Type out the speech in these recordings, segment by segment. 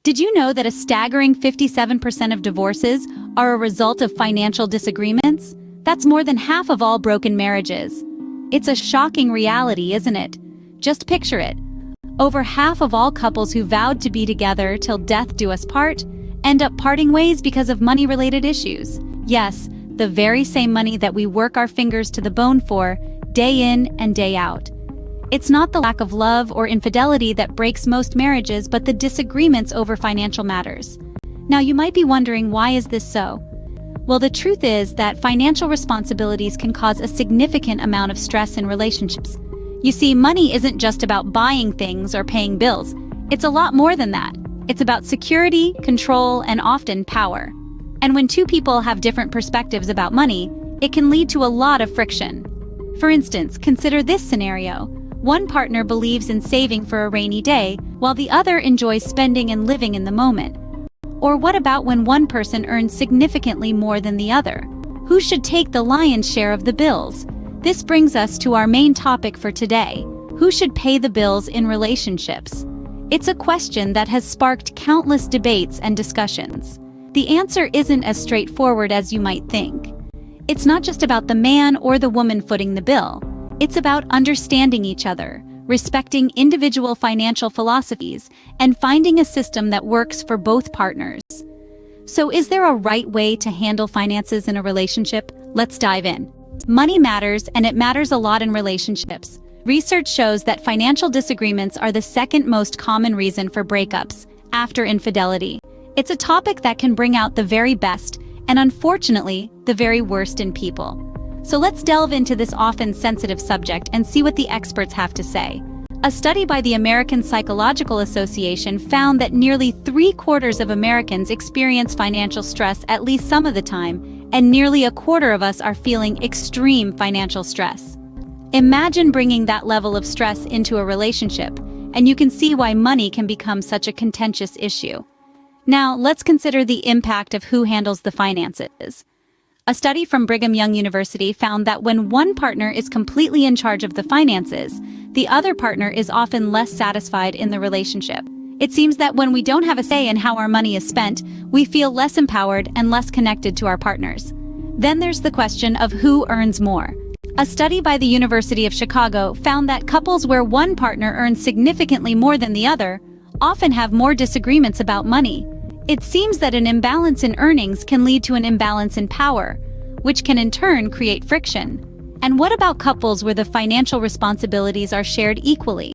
Did you know that a staggering 57% of divorces are a result of financial disagreements? That's more than half of all broken marriages. It's a shocking reality, isn't it? Just picture it. Over half of all couples who vowed to be together till death do us part end up parting ways because of money-related issues. Yes, the very same money that we work our fingers to the bone for, day in and day out. It's not the lack of love or infidelity that breaks most marriages, but the disagreements over financial matters. Now, you might be wondering, why is this so? Well, the truth is that financial responsibilities can cause a significant amount of stress in relationships. You see, money isn't just about buying things or paying bills. It's a lot more than that. It's about security, control, and often power. And when two people have different perspectives about money, it can lead to a lot of friction. For instance, consider this scenario. One partner believes in saving for a rainy day, while the other enjoys spending and living in the moment. Or what about when one person earns significantly more than the other? Who should take the lion's share of the bills? This brings us to our main topic for today. Who should pay the bills in relationships? It's a question that has sparked countless debates and discussions. The answer isn't as straightforward as you might think. It's not just about the man or the woman footing the bill. It's about understanding each other, respecting individual financial philosophies, and finding a system that works for both partners. So, is there a right way to handle finances in a relationship? Let's dive in. Money matters, and it matters a lot in relationships. Research shows that financial disagreements are the second most common reason for breakups, after infidelity. It's a topic that can bring out the very best, and unfortunately, the very worst in people. So let's delve into this often sensitive subject and see what the experts have to say. A study by the American Psychological Association found that nearly 3/4 of Americans experience financial stress at least some of the time, and nearly 1/4 of us are feeling extreme financial stress. Imagine bringing that level of stress into a relationship, and you can see why money can become such a contentious issue. Now, let's consider the impact of who handles the finances. A study from Brigham Young University found that when one partner is completely in charge of the finances, the other partner is often less satisfied in the relationship. It seems that when we don't have a say in how our money is spent, we feel less empowered and less connected to our partners. Then there's the question of who earns more. A study by the University of Chicago found that couples where one partner earns significantly more than the other often have more disagreements about money. It seems that an imbalance in earnings can lead to an imbalance in power, which can in turn create friction. And what about couples where the financial responsibilities are shared equally?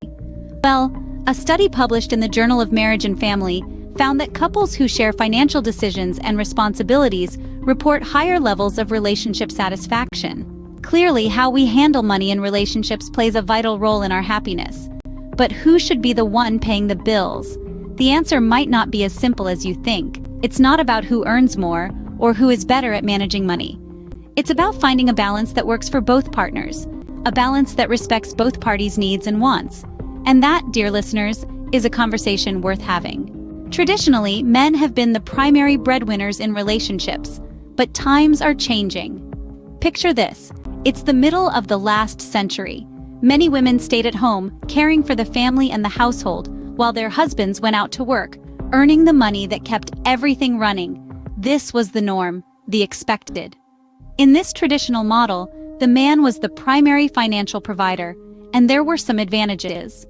Well, a study published in the Journal of Marriage and Family found that couples who share financial decisions and responsibilities report higher levels of relationship satisfaction. Clearly, how we handle money in relationships plays a vital role in our happiness. But who should be the one paying the bills? The answer might not be as simple as you think. It's not about who earns more or who is better at managing money. It's about finding a balance that works for both partners, a balance that respects both parties' needs and wants. And that, dear listeners, is a conversation worth having. Traditionally, men have been the primary breadwinners in relationships, but times are changing. Picture this. It's the middle of the last century. Many women stayed at home, caring for the family and the household, while their husbands went out to work, earning the money that kept everything running. This was the norm, the expected. In this traditional model, the man was the primary financial provider, and there were some advantages.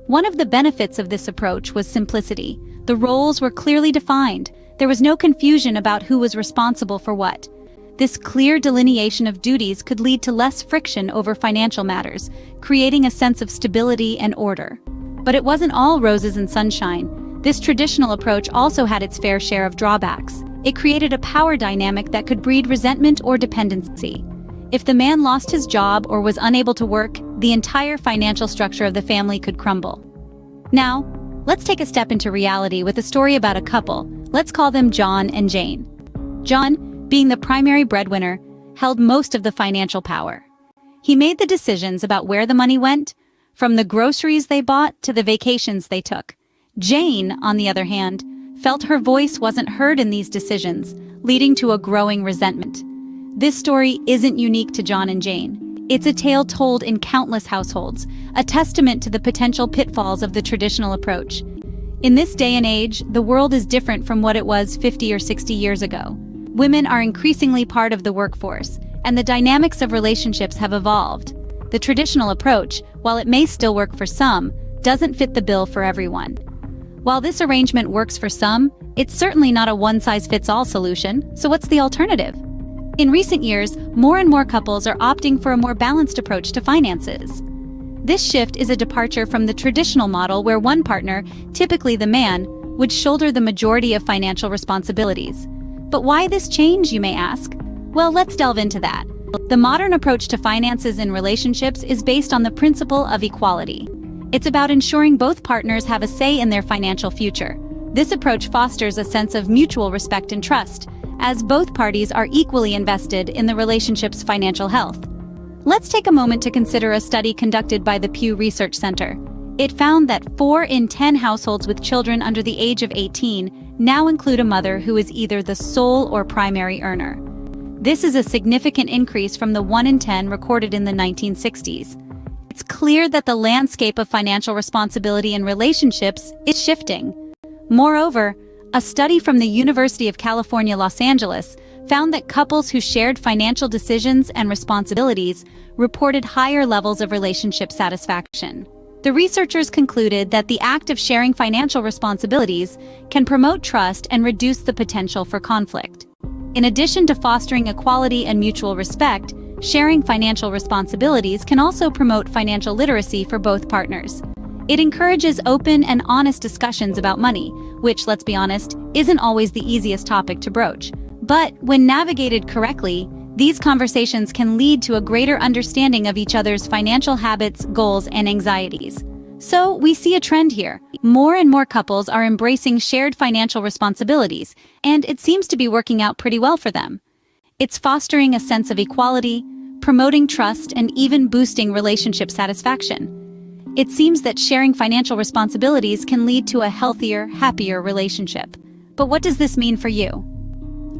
One of the benefits of this approach was simplicity. The roles were clearly defined. There was no confusion about who was responsible for what. This clear delineation of duties could lead to less friction over financial matters, creating a sense of stability and order. But it wasn't all roses and sunshine. This traditional approach also had its fair share of drawbacks. It created a power dynamic that could breed resentment or dependency. If the man lost his job or was unable to work, the entire financial structure of the family could crumble. Now, let's take a step into reality with a story about a couple. Let's call them John and Jane. John, being the primary breadwinner, held most of the financial power. He made the decisions about where the money went, from the groceries they bought to the vacations they took. Jane, on the other hand, felt her voice wasn't heard in these decisions, leading to a growing resentment. This story isn't unique to John and Jane. It's a tale told in countless households, a testament to the potential pitfalls of the traditional approach. In this day and age, the world is different from what it was 50 or 60 years ago. Women are increasingly part of the workforce, and the dynamics of relationships have evolved. The traditional approach, while it may still work for some, doesn't fit the bill for everyone. While this arrangement works for some, it's certainly not a one-size-fits-all solution, so what's the alternative? In recent years, more and more couples are opting for a more balanced approach to finances. This shift is a departure from the traditional model where one partner, typically the man, would shoulder the majority of financial responsibilities. But why this change, you may ask? Well, let's delve into that. The modern approach to finances in relationships is based on the principle of equality. It's about ensuring both partners have a say in their financial future. This approach fosters a sense of mutual respect and trust, as both parties are equally invested in the relationship's financial health. Let's take a moment to consider a study conducted by the Pew Research Center. It found that 4 in 10 households with children under the age of 18 now include a mother who is either the sole or primary earner. This is a significant increase from the 1 in 10 recorded in the 1960s. It's clear that the landscape of financial responsibility in relationships is shifting. Moreover, a study from the University of California, Los Angeles, found that couples who shared financial decisions and responsibilities reported higher levels of relationship satisfaction. The researchers concluded that the act of sharing financial responsibilities can promote trust and reduce the potential for conflict. In addition to fostering equality and mutual respect, sharing financial responsibilities can also promote financial literacy for both partners. It encourages open and honest discussions about money, which, let's be honest, isn't always the easiest topic to broach. But when navigated correctly, these conversations can lead to a greater understanding of each other's financial habits, goals, and anxieties. So we see a trend here. More and more couples are embracing shared financial responsibilities, and it seems to be working out pretty well for them. It's fostering a sense of equality, promoting trust, and even boosting relationship satisfaction. It seems that sharing financial responsibilities can lead to a healthier, happier relationship. But what does this mean for you?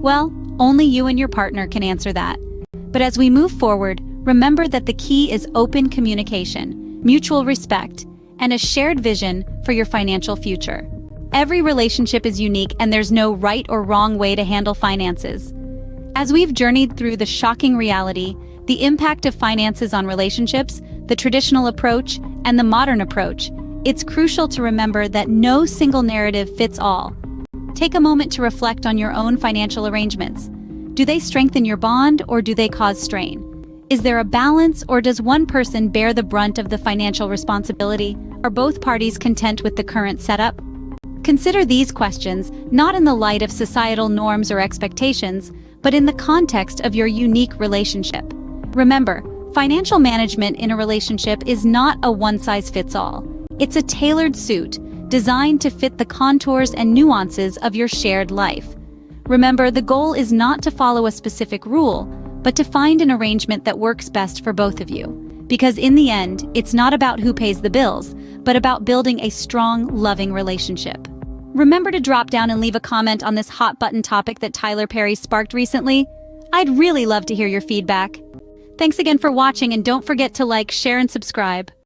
Well, only you and your partner can answer that. But as we move forward, remember that the key is open communication, mutual respect, and a shared vision for your financial future. Every relationship is unique, and there's no right or wrong way to handle finances. As we've journeyed through the shocking reality, the impact of finances on relationships, the traditional approach, and the modern approach, it's crucial to remember that no single narrative fits all. Take a moment to reflect on your own financial arrangements. Do they strengthen your bond, or do they cause strain? Is there a balance, or does one person bear the brunt of the financial responsibility? Are both parties content with the current setup? Consider these questions not in the light of societal norms or expectations, but in the context of your unique relationship. Remember, financial management in a relationship is not a one-size-fits-all. It's a tailored suit designed to fit the contours and nuances of your shared life. Remember, the goal is not to follow a specific rule, but to find an arrangement that works best for both of you. Because in the end, it's not about who pays the bills, but about building a strong, loving relationship. Remember to drop down and leave a comment on this hot-button topic that Tyler Perry sparked recently. I'd really love to hear your feedback. Thanks again for watching, and don't forget to like, share, and subscribe.